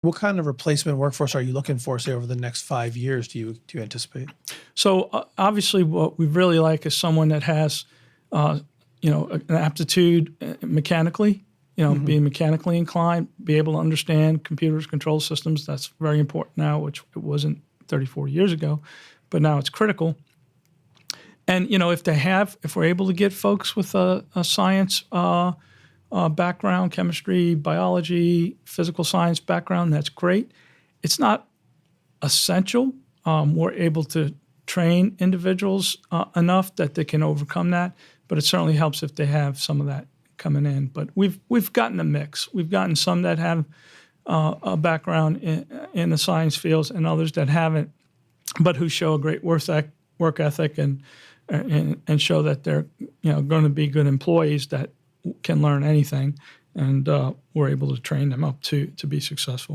What kind of replacement workforce are you looking for, say, over the next 5 years? Do you anticipate? So obviously, what we really like is someone that has, an aptitude mechanically. Being mechanically inclined, be able to understand computers, control systems. That's very important now, which it wasn't 34 years ago, but now it's critical. And if we're able to get folks with a science background, chemistry, biology, physical science background, that's great. It's not essential. We're able to train individuals enough that they can overcome that, but it certainly helps if they have some of that coming in. But we've gotten a mix. We've gotten some that have a background in the science fields and others that haven't, but who show a great work ethic and show that they're going to be good employees that can learn anything, and we're able to train them up to be successful.